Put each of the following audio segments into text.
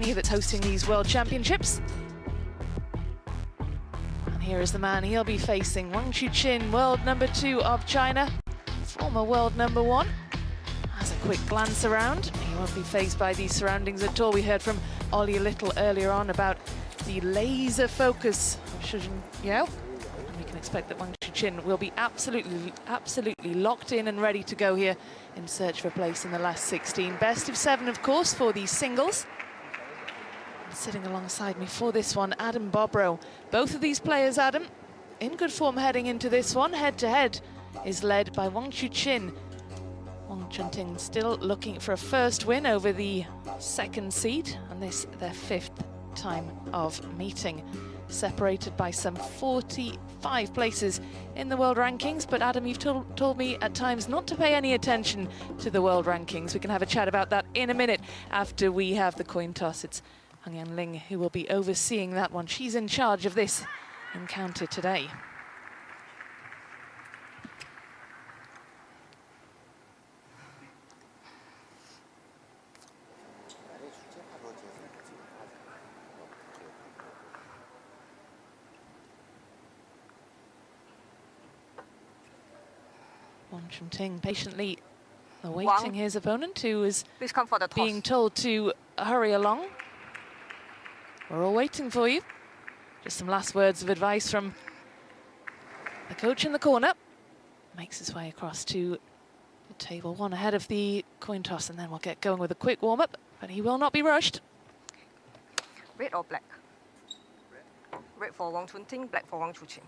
that's hosting these World Championships. And here is the man he'll be facing, Wang CHUQIN, world number 2 of China, former world number 1. Has a quick glance around. He won't be faced by these surroundings at all. We heard from Ollie a little earlier on about the laser focus of Shujin Yao. And we can expect that Wang CHUQIN will be absolutely locked in and ready to go here in search of a place in the last 16. Best of 7, of course, for these singles. And sitting alongside me for this one, Adam Bobrow. Both of these players, Adam, in good form heading into this one. Head-to-head is led by Wang CHUQIN. Wang CHUQIN still looking for a first win over the second seed, and this their 5th time of meeting. Separated by some 45 places in the world rankings, but Adam, you've told me at times not to pay any attention to the world rankings. We can have a chat about that in a minute after we have the coin toss. It's Hung Yan-ling who will be overseeing that one. She's in charge of this encounter today. Wang CHUQIN patiently awaiting his opponent, who is being told to hurry along. We're all waiting for you. Just some last words of advice from the coach in the corner. Makes his way across to the table one ahead of the coin toss, and then we'll get going with a quick warm-up, but he will not be rushed. Red or black? Red for Wang CHUQIN, black for Wang CHUQIN.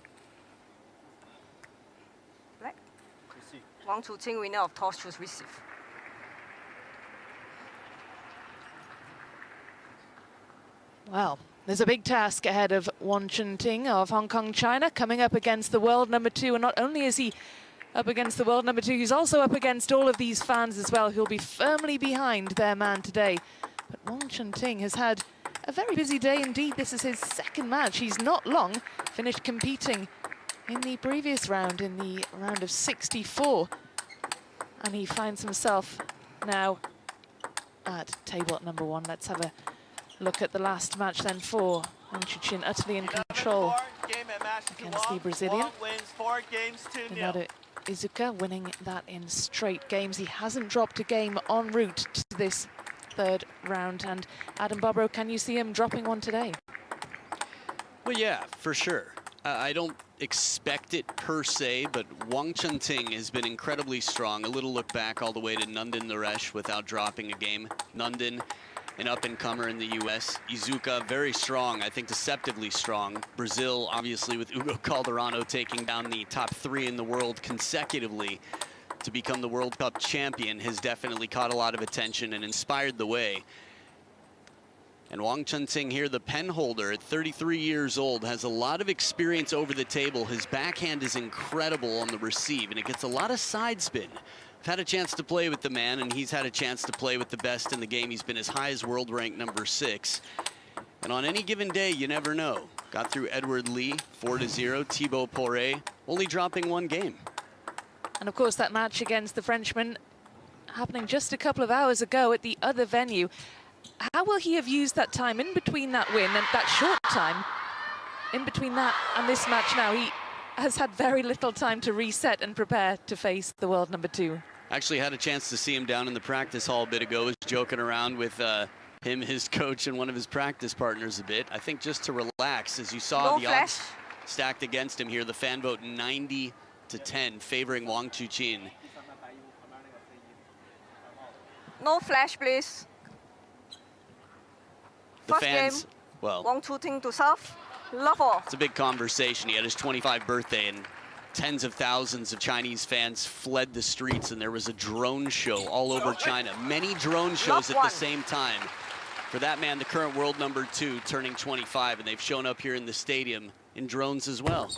Black? Wang CHUQIN, winner of toss, choose receive. Well, there's a big task ahead of Wang CHUQIN of Hong Kong, China, coming up against the world number 2. And not only is he up against the world number 2, he's also up against all of these fans as well, who'll be firmly behind their man today. But Wang CHUQIN has had a very busy day indeed. This is his 2nd match. He's not long finished competing in the previous round, in the round of 64. And he finds himself now at table at number 1. Let's have a look at the last match then for Wang CHUQIN, utterly in control against the Brazilian. Another Izuka winning that in straight games. He hasn't dropped a game en route to this 3rd round. And Adam Bobrow, can you see him dropping one today? Well, yeah, for sure. I don't expect it per se, but Wang CHUQIN has been incredibly strong. A little look back all the way to Nandin Naresh without dropping a game. Nandin, an up-and-comer in the U.S. Izuka, very strong, I think deceptively strong. Brazil, obviously, with Hugo Calderano taking down the top 3 in the world consecutively to become the World Cup champion, has definitely caught a lot of attention and inspired the way. And Wang CHUQIN here, the pen holder at 33 years old, has a lot of experience over the table. His backhand is incredible on the receive, and it gets a lot of side spin. I've had a chance to play with the man, and he's had a chance to play with the best in the game. He's been as high as world rank number 6. And on any given day, you never know. Got through Edward Lee, 4-0, Thibaut Poré, only dropping 1 game. And of course, that match against the Frenchman happening just a couple of hours ago at the other venue. How will he have used that time in between that win and that short time in between that and this match now? He has had very little time to reset and prepare to face the world number 2. Actually had a chance to see him down in the practice hall a bit ago. Was joking around with him, his coach, and one of his practice partners a bit. I think just to relax, as you saw the odds stacked against him here. The fan vote 90-10 favoring Wang CHUQIN. No flash, please. The fans, well, Wang CHUQIN to serve. Love all. It's a big conversation. He had his 25th birthday, and tens of thousands of Chinese fans fled the streets, and there was a drone show all over China. Many drone shows at the same time. For that man, the current world number 2, turning 25, and they've shown up here in the stadium in drones as well.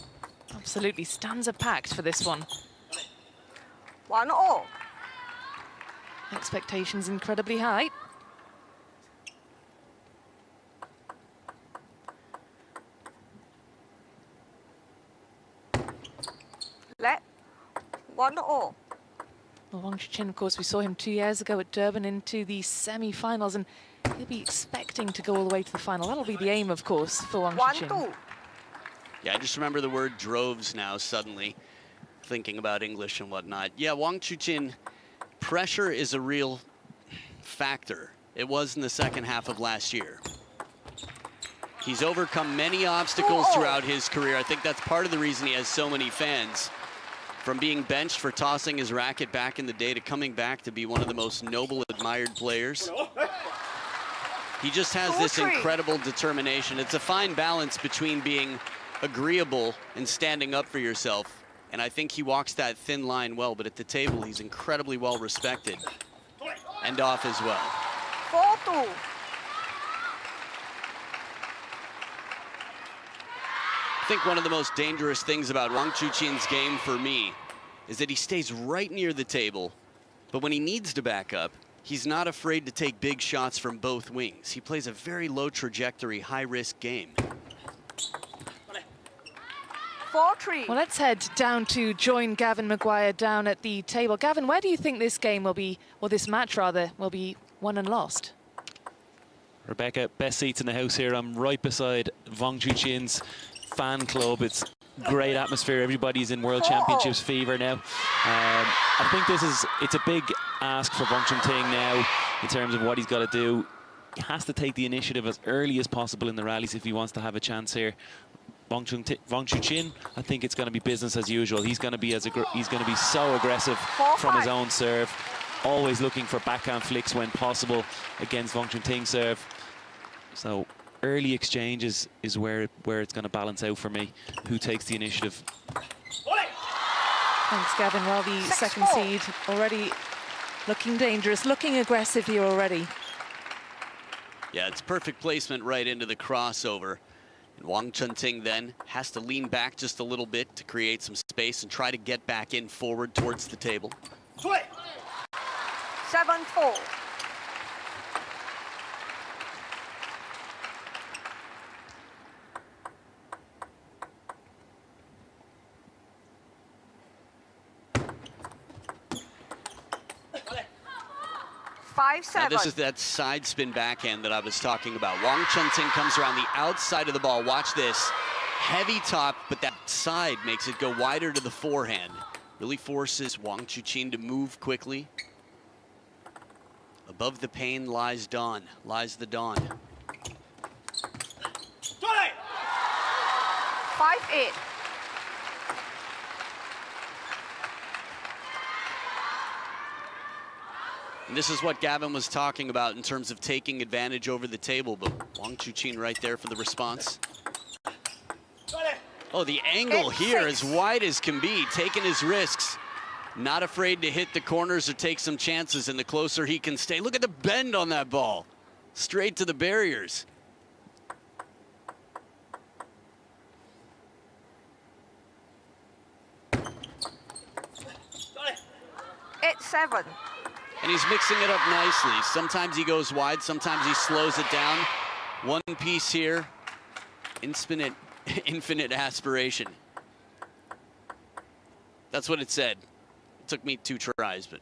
Absolutely, stands are packed for this one. 1-0. Expectations incredibly high. Let 1-0. Well, Wang CHUQIN, of course, we saw him 2 years ago at Durban into the semi-finals, and He'll be expecting to go all the way to the final. That'll be the aim, of course, for Wang 1-2. CHUQIN. Yeah, I just remember the word droves now suddenly, thinking about English and whatnot. Yeah, Wang CHUQIN, pressure is a real factor. It was in the second half of last year. He's overcome many obstacles throughout his career. I think that's part of the reason he has so many fans. From being benched for tossing his racket back in the day to coming back to be one of the most noble, admired players. He just has this incredible determination. It's a fine balance between being agreeable and standing up for yourself. And I think he walks that thin line well, but at the table, he's incredibly well respected. And off as well. 4-2. I think one of the most dangerous things about Wang CHUQIN's game for me is that he stays right near the table, but when he needs to back up, he's not afraid to take big shots from both wings. He plays a very low trajectory, high-risk game. 4-3. Well, let's head down to join Gavin Maguire down at the table. Gavin, where do you think this game will be, or this match rather, will be won and lost? Rebecca, best seats in the house here. I'm right beside Wang CHUQIN's fan club. It's great atmosphere. Everybody's in World Championships fever now. I think it's a big ask for Wang CHUQIN now in terms of what he's got to do. He has to take the initiative as early as possible in the rallies if he wants to have a chance here. Wang CHUQIN, I think it's going to be business as usual. He's going to be so aggressive from his own serve, always looking for backhand flicks when possible against Wang CHUQIN's serve. So early exchanges is where it's going to balance out for me. Who takes the initiative? Thanks, Gavin. Well, the second seed already looking dangerous, looking aggressive here already. Yeah, it's perfect placement right into the crossover. And Wang CHUQIN then has to lean back just a little bit to create some space and try to get back in forward towards the table. 7-4. Now this is that side spin backhand that I was talking about. Wang CHUQIN comes around the outside of the ball. Watch this. Heavy top, but that side makes it go wider to the forehand. Really forces Wang CHUQIN to move quickly. Above the pain lies dawn, lies the dawn. 5-8. And this is what Gavin was talking about in terms of taking advantage over the table, but Wang CHUQIN right there for the response. Oh, the angle here as wide as can be, taking his risks. Not afraid to hit the corners or take some chances, and the closer he can stay. Look at the bend on that ball. Straight to the barriers. It's 7. And he's mixing it up nicely. Sometimes he goes wide, sometimes he slows it down. One piece here, infinite aspiration. That's what it said. It took me 2 tries, but.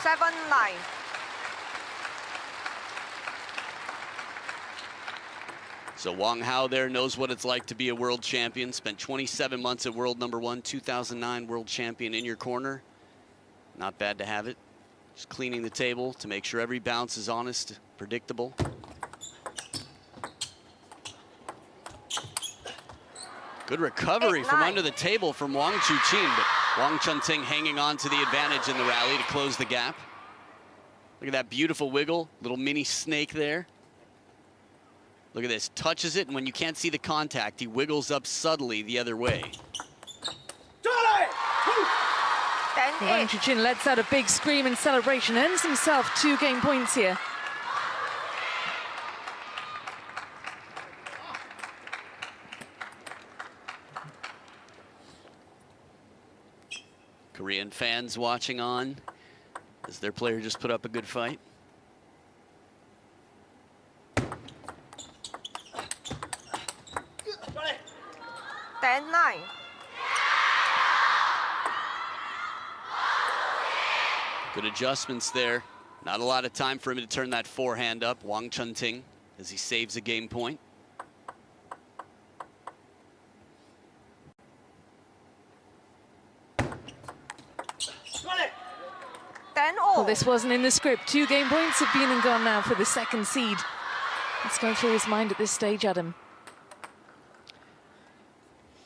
7-9. So Wang Hao there knows what it's like to be a world champion. Spent 27 months at world #1, 2009 world champion in your corner. Not bad to have it. Just cleaning the table to make sure every bounce is honest, predictable. Good recovery from under the table from Wang CHUQIN, but Wang CHUQIN hanging on to the advantage in the rally to close the gap. Look at that beautiful wiggle, little mini snake there. Look at this, touches it, and when you can't see the contact, he wiggles up subtly the other way. Wang CHUQIN lets out a big scream in celebration, earns himself 2 game points here. Korean fans watching on as their player just put up a good fight. Then 9. Good adjustments there. Not a lot of time for him to turn that forehand up. Wang Chun-Ting as he saves a game point. Well, this wasn't in the script. 2 game points have been and gone now for the second seed. What's going through his mind at this stage, Adam?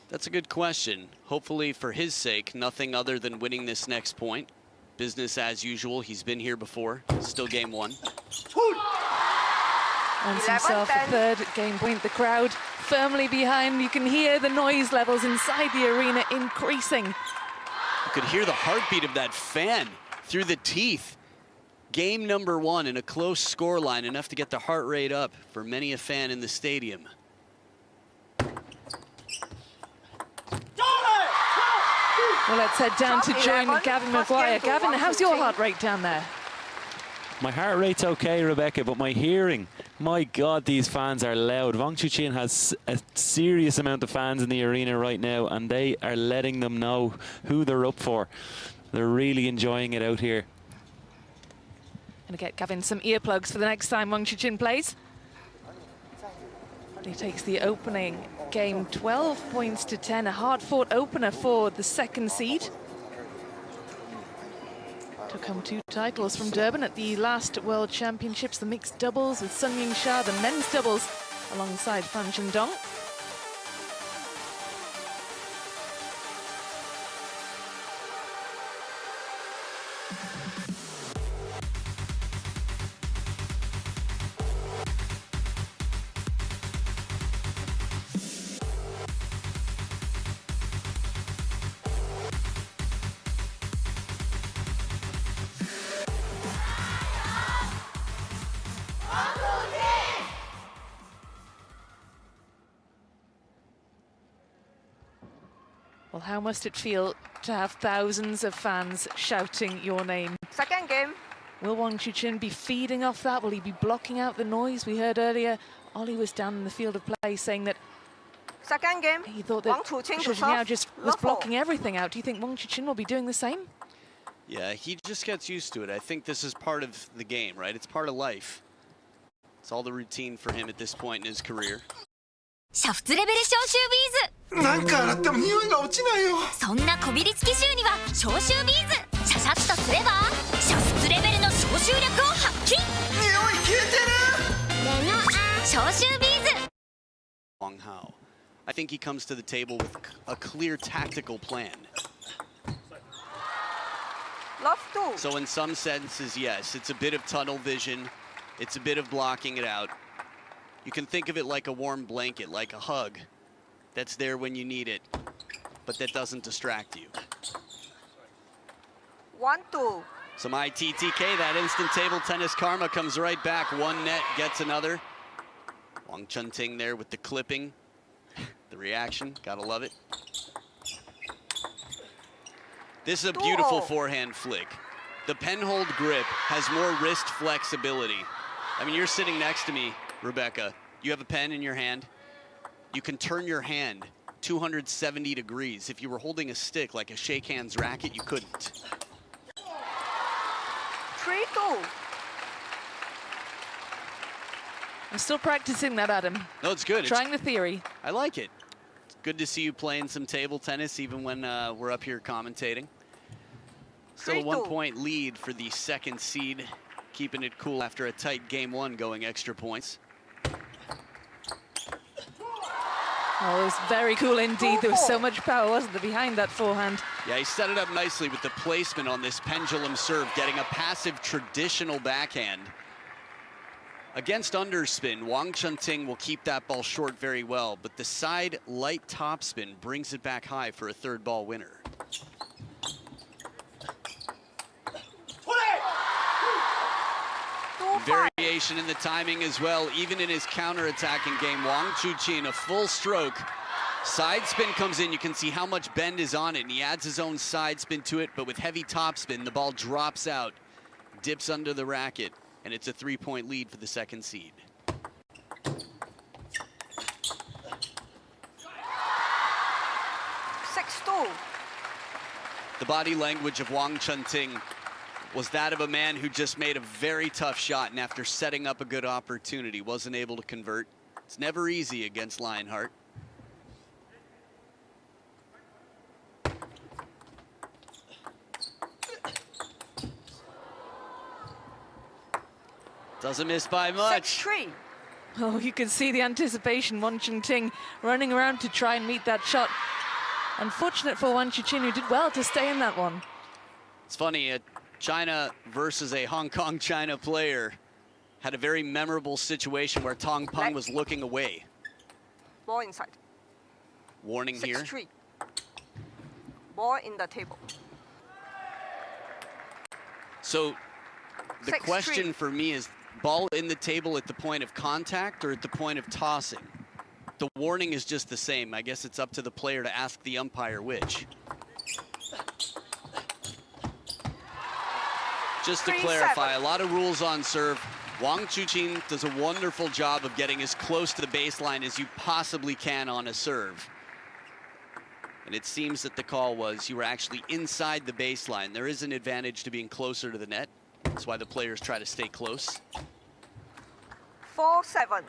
That's a good question. Hopefully, for his sake, nothing other than winning this next point. Business as usual. He's been here before. Still game 1. Wants himself a 3rd game point. The crowd firmly behind. You can hear the noise levels inside the arena increasing. You could hear the heartbeat of that fan through the teeth. Game number 1 in a close scoreline, enough to get the heart rate up for many a fan in the stadium. Well, let's head down to join Gavin Maguire. Gavin, how's your heart rate down there? My heart rate's okay, Rebecca, but my hearing, my God, these fans are loud. Wang CHUQIN has a serious amount of fans in the arena right now, and they are letting them know who they're up for. They're really enjoying it out here. Gonna get Gavin some earplugs for the next time Wang CHUQIN plays. He takes the opening game 12 points to 10, a hard-fought opener for the second seed. Took home 2 titles from Durban at the last World Championships, the mixed doubles with Sun Ying Sha, the men's doubles alongside Fan Zhendong. Well, how must it feel to have thousands of fans shouting your name? Second game. Will Wang CHUQIN be feeding off that? Will he be blocking out the noise? We heard earlier Ollie was down in the field of play saying that Second game. he thought that Zhou just was blocking everything out. Do you think Wang CHUQIN will be doing the same? Yeah, he just gets used to it. I think this is part of the game, right? It's part of life. It's all the routine for him at this point in his career. 煮沸レベル消臭ビーズなんか洗っても匂いが落ちないよそんなこびりつき臭には消臭ビーズシャシャッとすれば煮沸レベルの消臭力を発揮匂い消えてるレノア消臭ビーズ Wang Hao. I think he comes to the table with a clear tactical plan. Love to. So in some senses, yes, it's a bit of tunnel vision. It's a bit of blocking it out. You can think of it like a warm blanket, like a hug that's there when you need it, but that doesn't distract you. 1-2. Some ITTK, that instant table tennis karma comes right back. One net gets another. Wang Chun-Ting there with the clipping. The reaction, gotta love it. This is a beautiful forehand flick. The penhold grip has more wrist flexibility. I mean, you're sitting next to me, Rebecca. You have a pen in your hand. You can turn your hand 270 degrees. If you were holding a stick like a shake hands racket, you couldn't. 3-2. I'm still practicing that, Adam. No, it's good. Trying the theory. I like it. It's good to see you playing some table tennis, even when we're up here commentating. Still a 1-point lead for the second seed, keeping it cool after a tight game 1 going extra points. Oh, it was very cool indeed. There was so much power, wasn't there, behind that forehand? Yeah, he set it up nicely with the placement on this pendulum serve, getting a passive traditional backhand. Against underspin, Wang Chun-Ting will keep that ball short very well, but the side light topspin brings it back high for a third ball winner. Variation in the timing as well, even in his counterattack in game. Wang CHUQIN, a full stroke. Side spin comes in, you can see how much bend is on it, and he adds his own side spin to it, but with heavy topspin, the ball drops out, dips under the racket, and it's a 3-point lead for the second seed. The body language of Wang Chun-Ting was that of a man who just made a very tough shot, and after setting up a good opportunity, wasn't able to convert. It's never easy against Lionheart. Doesn't miss by much. 6-3. Oh, you can see the anticipation. Wang Chunting running around to try and meet that shot. Unfortunate for Wang Chuqin, who did well to stay in that one. It's funny, China versus a Hong Kong China player had a very memorable situation where Tong Peng was looking away. Ball inside. Warning here. 6-3. Ball in the table. So the 6-3. question for me is, ball in the table at the point of contact or at the point of tossing? The warning is just the same. I guess it's up to the player to ask the umpire which. Just to clarify, a lot of rules on serve. Wang Chuqin does a wonderful job of getting as close to the baseline as you possibly can on a serve. And it seems that the call was you were actually inside the baseline. There is an advantage to being closer to the net. That's why the players try to stay close. 4-7.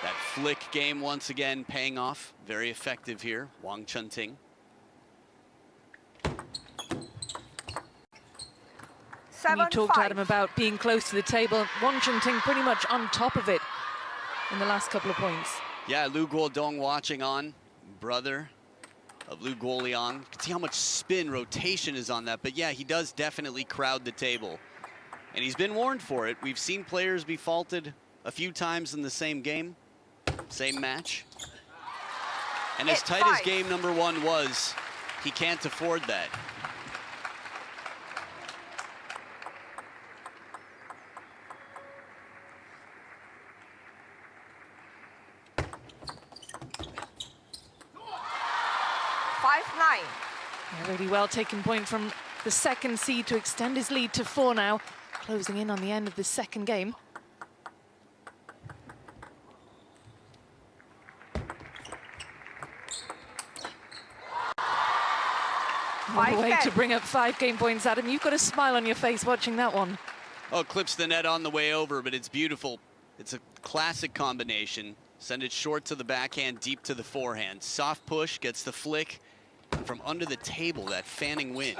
That flick game once again paying off. Very effective here, Wang Chunting. And you talked, 7-5. Adam, about being close to the table. Wang Chunting pretty much on top of it in the last couple of points. Yeah, Lu Guodong watching on, brother of Lu Guoliang. You can see how much spin, rotation is on that. But yeah, he does definitely crowd the table. And he's been warned for it. We've seen players be faulted a few times in the same game, same match. And as tight as game number one was, he can't afford that. A really well taken point from the second seed to extend his lead to 4 now, closing in on the end of the second game. What a way to bring up 5 game points, Adam. You've got a smile on your face watching that one. Oh, clips the net on the way over, but it's beautiful. It's a classic combination. Send it short to the backhand, deep to the forehand. Soft push, gets the flick. And from under the table, that fanning wind.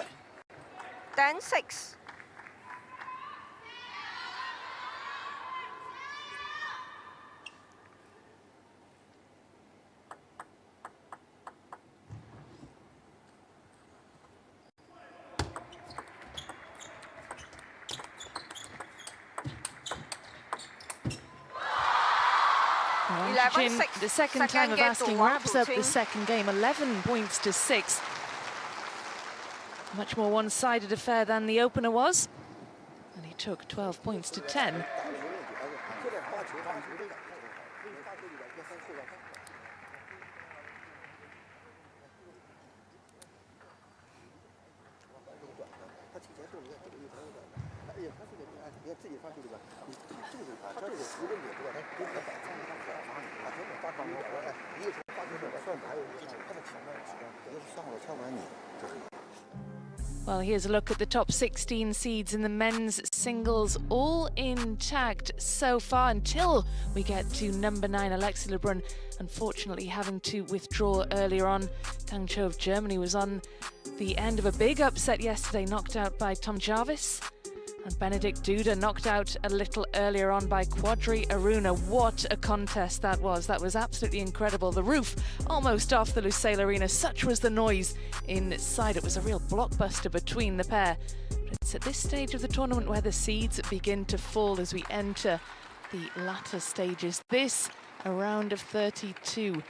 10-6. The second time of asking wraps up the second game, 11 points to 6. Much more one-sided affair than the opener was. And he took 12 points to 10. Well, here's a look at the top 16 seeds in the men's singles, all intact so far until we get to number 9, Alexei Lebrun, unfortunately having to withdraw earlier on. Tang Cho of Germany was on the end of a big upset yesterday, knocked out by Tom Jarvis. And Benedict Duda knocked out a little earlier on by Quadri Aruna. What a contest that was. That was absolutely incredible. The roof almost off the Lusail Arena. Such was the noise inside. It was a real blockbuster between the pair. But it's at this stage of the tournament where the seeds begin to fall as we enter the latter stages. This a round of 32.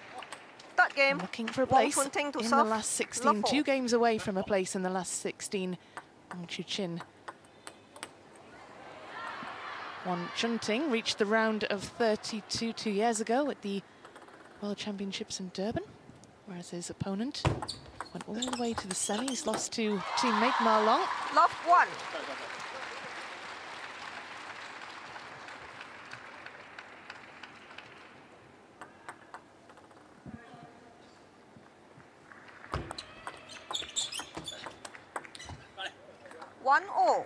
Third game. Looking for a place in the last 16. 2 games away from a place in the last 16. Wang Chuqin. Wang Chunting reached the round of 32 2 years ago at the World Championships in Durban, whereas his opponent went all the way to the semis, lost to teammate Ma Long. Love 1. 1-0.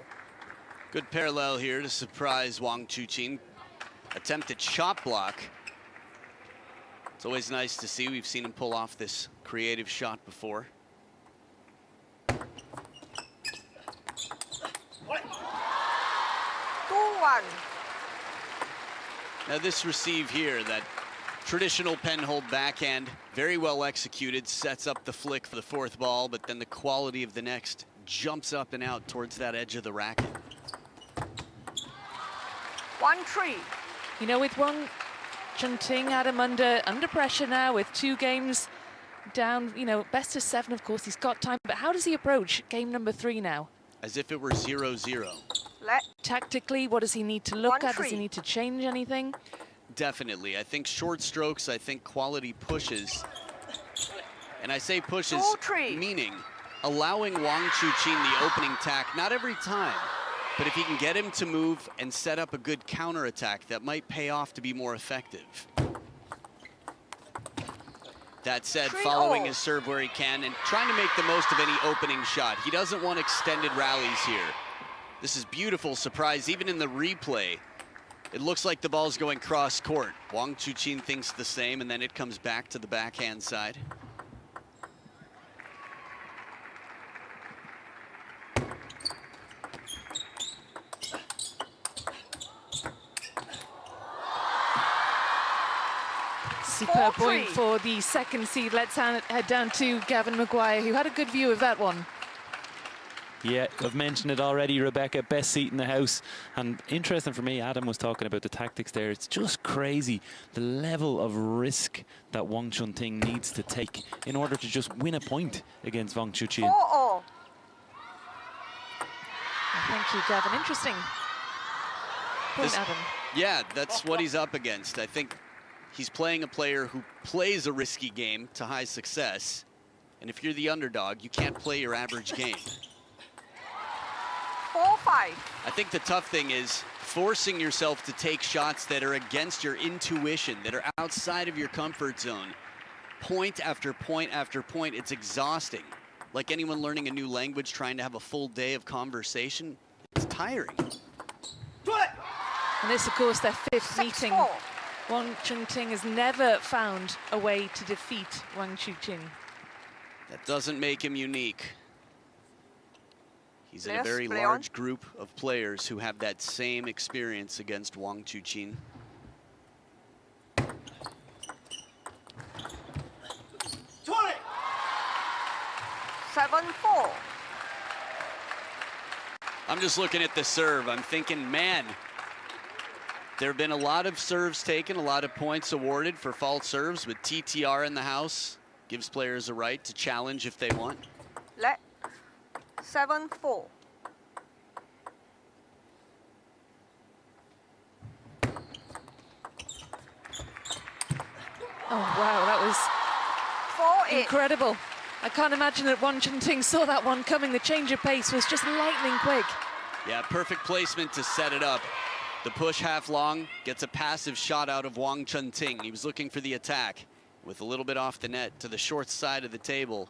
Good parallel here to surprise Wang CHUQIN. Attempted shot block. It's always nice to see. We've seen him pull off this creative shot before. 2-1. Now this receive here, that traditional penhold backhand, very well executed, sets up the flick for the fourth ball, but then the quality of the next jumps up and out towards that edge of the racket. 1-3. You know, with Wang CHUQIN, Adam, under pressure now with 2 games down, you know, best of 7, of course, he's got time. But how does he approach game number 3 now? As if it were 0-0. Let. Tactically, what does he need to look at? Does 1-3. he need to change anything? Definitely. I think short strokes, I think quality pushes. And I say pushes, 2-3. meaning allowing Wang CHUQIN the opening tack, not every time, but if he can get him to move and set up a good counterattack, that might pay off to be more effective. That said, 3-0. following his serve where he can and trying to make the most of any opening shot. He doesn't want extended rallies here. This is beautiful surprise, even in the replay. It looks like the ball's going cross court. Wang CHUQIN thinks the same, and then it comes back to the backhand side. Superb 4-3. point for the second seed. Let's head down to Gavin Maguire, who had a good view of that one. Yeah, I've mentioned it already, Rebecca, best seat in the house. And interesting for me, Adam was talking about the tactics there. It's just crazy, the level of risk that Wang CHUQIN needs to take in order to just win a point against Wang CHUQIN. 4-0. Thank you, Gavin. Interesting point, This- Adam. Yeah, that's what he's up against. I think he's playing a player who plays a risky game to high success. And if you're the underdog, you can't play your average game. 4-5. I think the tough thing is forcing yourself to take shots that are against your intuition, that are outside of your comfort zone. Point after point after point, it's exhausting. Like anyone learning a new language, trying to have a full day of conversation, it's tiring. And this, of course, their 5th meeting. 6-4. Wang CHUQIN has never found a way to defeat Wang CHUQIN. That doesn't make him unique. He's in a Yes, very play on. large group of players who have that same experience against Wang CHUQIN. 7-4. I'm just looking at the serve. I'm thinking, man, there have been a lot of serves taken, a lot of points awarded for false serves, with TTR in the house. Gives players a right to challenge if they want. Let. 7-4. Oh, wow, that was 4-8. incredible. I can't imagine that Wang CHUQIN saw that one coming. The change of pace was just lightning quick. Yeah, perfect placement to set it up. The push half long gets a passive shot out of Wang CHUQIN. He was looking for the attack with a little bit off the net to the short side of the table.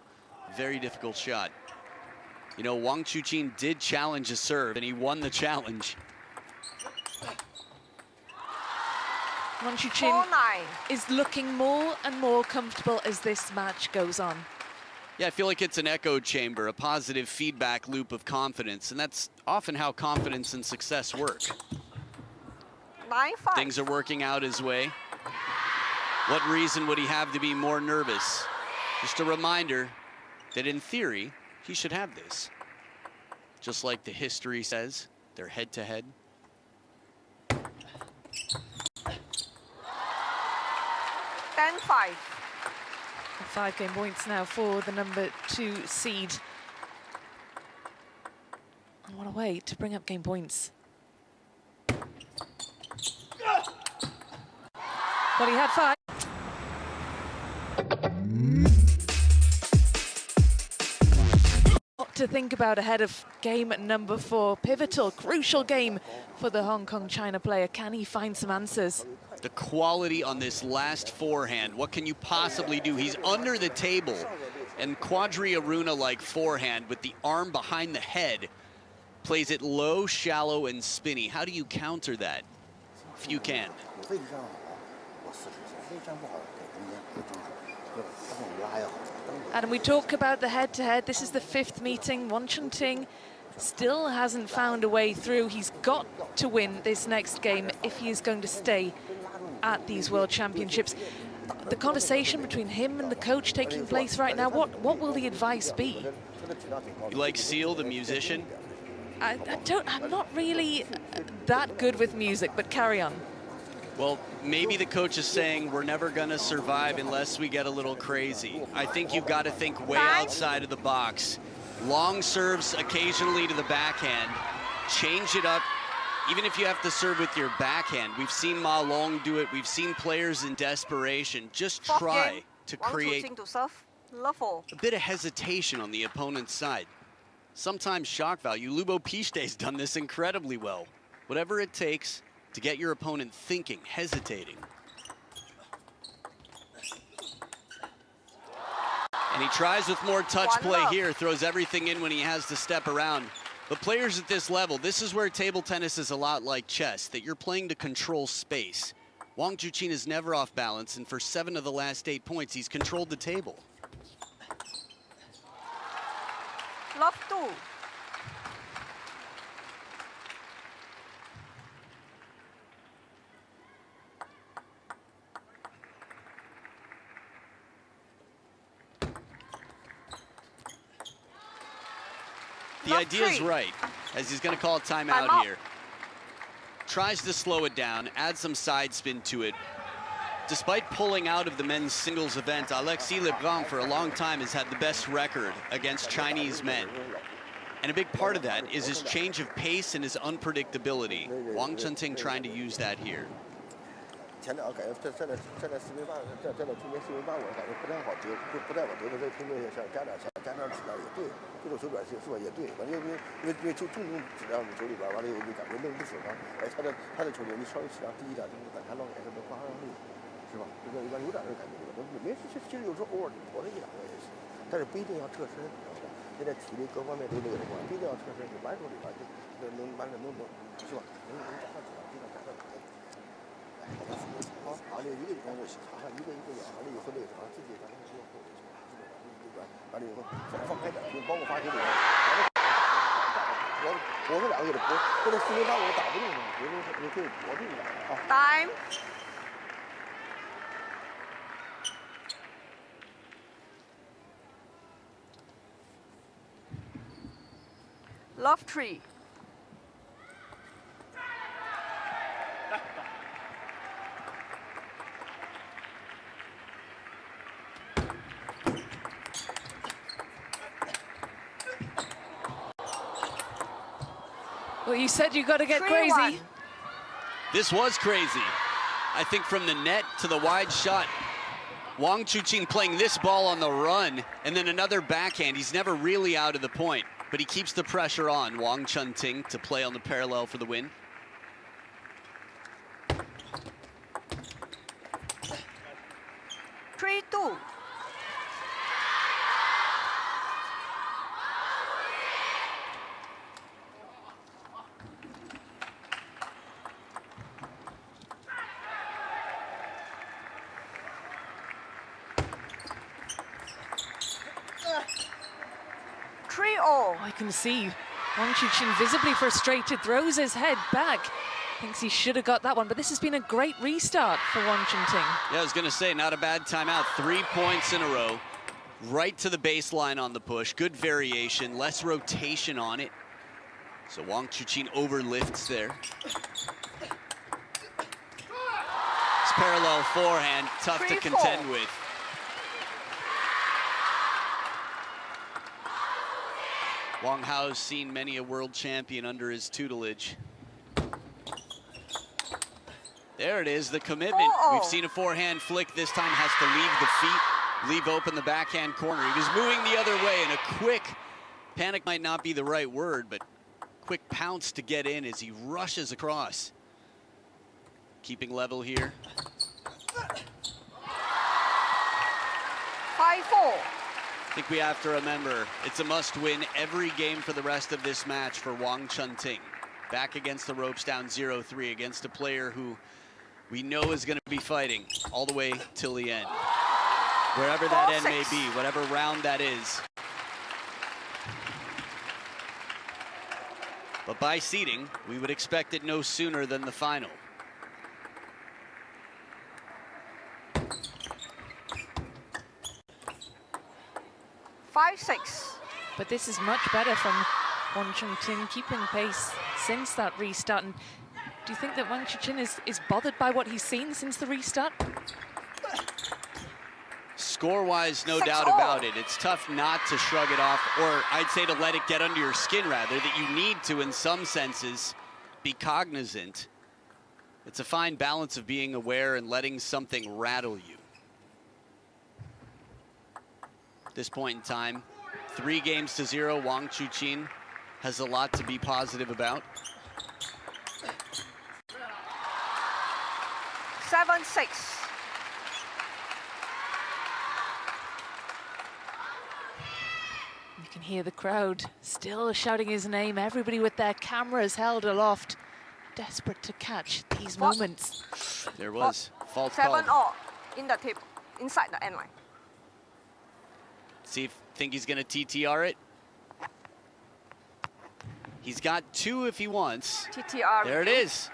Very difficult shot. You know, Wang CHUQIN did challenge his serve, and he won the challenge. Wang CHUQIN 4-9. is looking more and more comfortable as this match goes on. Yeah, I feel like it's an echo chamber, a positive feedback loop of confidence, and that's often how confidence and success work. 9-5. Things are working out his way. What reason would he have to be more nervous? Just a reminder that in theory, he should have this. Just like the history says, they're head-to-head. 10-5. 5 game points now for the number 2 seed. And what a way to bring up game points. Well, he had 5. What to think about ahead of game number 4. Pivotal, crucial game for the Hong Kong-China player. Can he find some answers? The quality on this last forehand, what can you possibly do? He's under the table, and Quadri Aruna-like forehand with the arm behind the head. plays it low, shallow, and spinny. How do you counter that, if you can? And we talk about the head-to-head. This is the 5th meeting. Wang Chunting still hasn't found a way through. He's got to win this next game if he is going to stay at these World Championships. The conversation between him and the coach taking place right now, what will the advice be? You like Seal, the musician? I'm not really that good with music, but carry on. Well, maybe the coach is saying we're never going to survive unless we get a little crazy. I think you've got to think way outside of the box. Long serves occasionally to the backhand. Change it up, even if you have to serve with your backhand. We've seen Ma Long do it. We've seen players in desperation. Just try to create a bit of hesitation on the opponent's side. Sometimes shock value. Lubo Pichete's done this incredibly well. Whatever it takes to get your opponent thinking, hesitating. And he tries with more touch play here, throws everything in when he has to step around. But players at this level, this is where table tennis is a lot like chess, that you're playing to control space. Wang CHUQIN is never off balance, and for 7 of the last 8 points, he's controlled the table. Love 2. The idea is right, as he's going to call a timeout here. Tries to slow it down, add some side spin to it. Despite pulling out of the men's singles event, Alexis Lebrun for a long time has had the best record against Chinese men. And a big part of that is his change of pace and his unpredictability. Wang Chunting trying to use that here. 前两个感觉站在四维八，站在中间四维八，我感觉不太好折，不太好折的这个停顿下加点钱，加点质量也对，这种手感是吧也对，完了因为就重质量的手里边，完了以后就感觉弄不死他，哎他的球队你稍微质量低一点，就是感觉老感觉能发挥力，是吧？这个一般有点这个感觉，没其实有时候偶尔投了1、2个也行，但是不一定要侧身，现在体力各方面都这个情况，不一定要侧身，你完手里边就能完整能是吧？能加上质量，尽量加上。 好，完了一个地方就行，一个咬，完了以后那个啥，自己咱们不用后头，完了以后放开点，就包括发球里面，我这两个给他搏，这个4维8我打不动他，我可以搏住点啊。Time. Love 3. Well, you said you got to get crazy. This was crazy. I think from the net to the wide shot, Wang CHUQIN playing this ball on the run, and then another backhand. He's never really out of the point, but he keeps the pressure on. Wang Chunting to play on the parallel for the win. Three, 2. I can see Wang CHUQIN visibly frustrated, throws his head back. Thinks he should have got that one, but this has been a great restart for Wang Chunting. Yeah, I was going to say, not a bad timeout. 3 points in a row. Right to the baseline on the push. Good variation, less rotation on it. So Wang CHUQIN overlifts there. This parallel forehand, tough to contend with. Wang Hao's seen many a world champion under his tutelage. There it is, the commitment. We've seen a forehand flick. This time has to leave the feet, leave open the backhand corner. He was moving the other way, and a quick, panic might not be the right word, but quick pounce to get in as he rushes across. Keeping level here. 5-4. I think we have to remember it's a must-win every game for the rest of this match for Wang Chun-Ting. Back against the ropes, down 0-3 against a player who we know is going to be fighting all the way till the end. Wherever that end may be, whatever round that is. But by seeding, we would expect it no sooner than the final. But this is much better from Wang Chun-Ting, keeping pace since that restart. And do you think that Wang Chun-Ting is bothered by what he's seen since the restart? Score-wise, no doubt about it. It's tough not to shrug it off, or I'd say to let it get under your skin, rather, that you need to, in some senses, be cognizant. It's a fine balance of being aware and letting something rattle you. At this point in time, 3-0, Wang Chuqin has a lot to be positive about. 7-6. You can hear the crowd still shouting his name, everybody with their cameras held aloft, desperate to catch these moments. There was fault 7 called. all in the table, inside the end line. Think he's gonna TTR it? He's got 2 if he wants. TTR. There it is.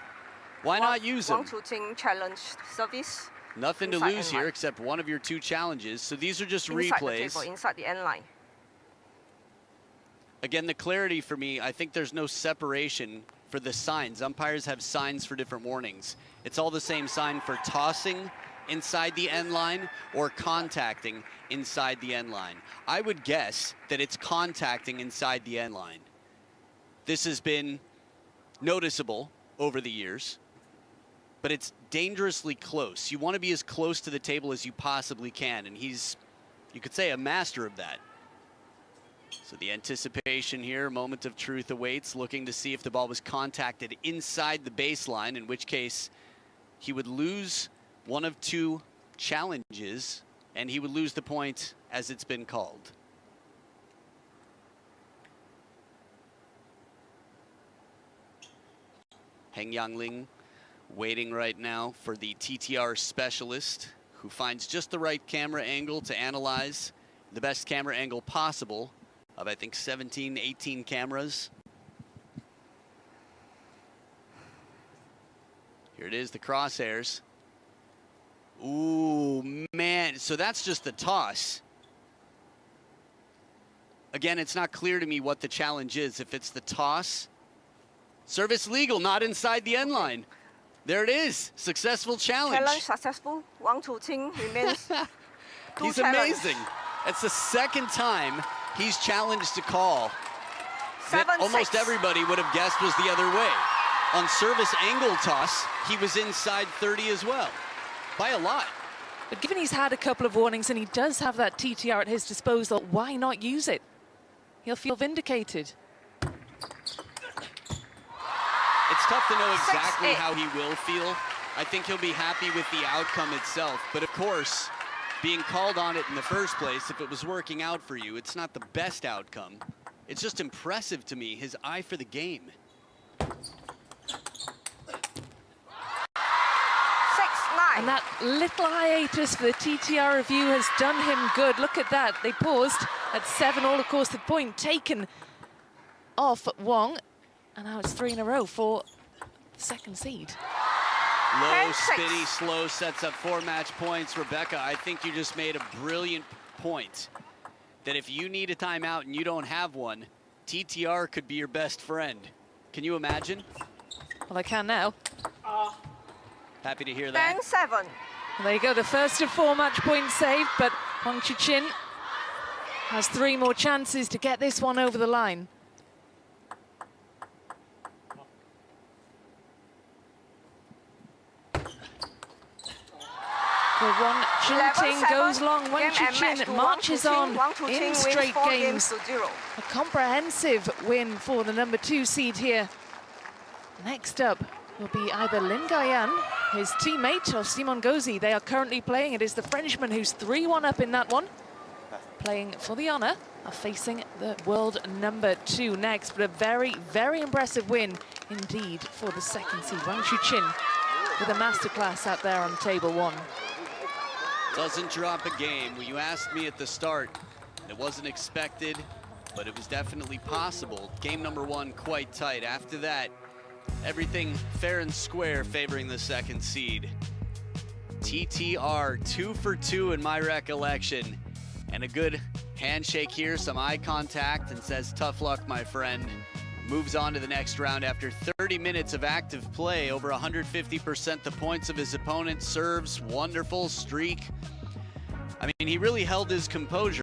Why not use him? Wang Chun-Ting challenge service. Nothing to lose here except one of your 2 challenges. So these are just replays. The table, inside the end line. Again, the clarity for me, I think there's no separation for the signs. Umpires have signs for different warnings. It's all the same sign for tossing inside the end line or contacting inside the end line. I would guess that it's contacting inside the end line. This has been noticeable over the years, but it's dangerously close. You want to be as close to the table as you possibly can, and he's, you could say, a master of that. So the anticipation here, moment of truth awaits, looking to see if the ball was contacted inside the baseline, in which case he would lose one of 2 challenges, and he would lose the point as it's been called. Heng Yangling waiting right now for the TTR specialist, who finds just the right camera angle to analyze the best camera angle possible of, I think, 17, 18 cameras. Here it is, the crosshairs. Ooh, man, so that's just the toss. Again, it's not clear to me what the challenge is. If it's the toss, service legal, not inside the end line. There it is, successful challenge. Challenge successful, Wang Chun-Ting remains. He's amazing. It's the 2nd time he's challenged to call that almost everybody would have guessed was the other way. On service angle toss, he was inside 30 as well, by a lot. But given he's had a couple of warnings and he does have that TTR at his disposal, why not use it? He'll feel vindicated. It's tough to know exactly how he will feel. I think he'll be happy with the outcome itself. But of course, being called on it in the first place, if it was working out for you, it's not the best outcome. It's just impressive to me, his eye for the game. 6-9. And that little hiatus for the TTR review has done him good. Look at that. They paused at 7 all. Of course, the point taken off Wong. And now it's 3 in a row for the 2nd seed. Low, spinny, slow sets up 4 match points. Rebecca, I think you just made a brilliant point that if you need a timeout and you don't have one, TTR could be your best friend. Can you imagine? Well, I can now. Happy to hear that. 10-7. Well, there you go, the first of 4 match points saved, but Wang Chuqin has 3 more chances to get this one over the line. The Wang Chun-Ting goes long. Wang Chuqin marches on in straight games. A comprehensive win for the number 2 seed here. Next up will be either Lin Gayan, his teammate, or Simon Gauzy. They are currently playing. It is the Frenchman who's 3-1 up in that one. playing for the honour of facing the world number 2 next. But a very, very impressive win indeed for the second seed, Wang CHUQIN, with a masterclass out there on table 1. Doesn't drop a game. Well, you asked me at the start, it wasn't expected, but it was definitely possible. Game number 1 quite tight. After that, everything fair and square favoring the second seed. TTR 2 for 2 in my recollection, and a good handshake here, some eye contact, and says tough luck, my friend. Moves on to the next round after 30 minutes of active play, over 150% the points of his opponent, serves, wonderful streak. I mean, he really held his composure.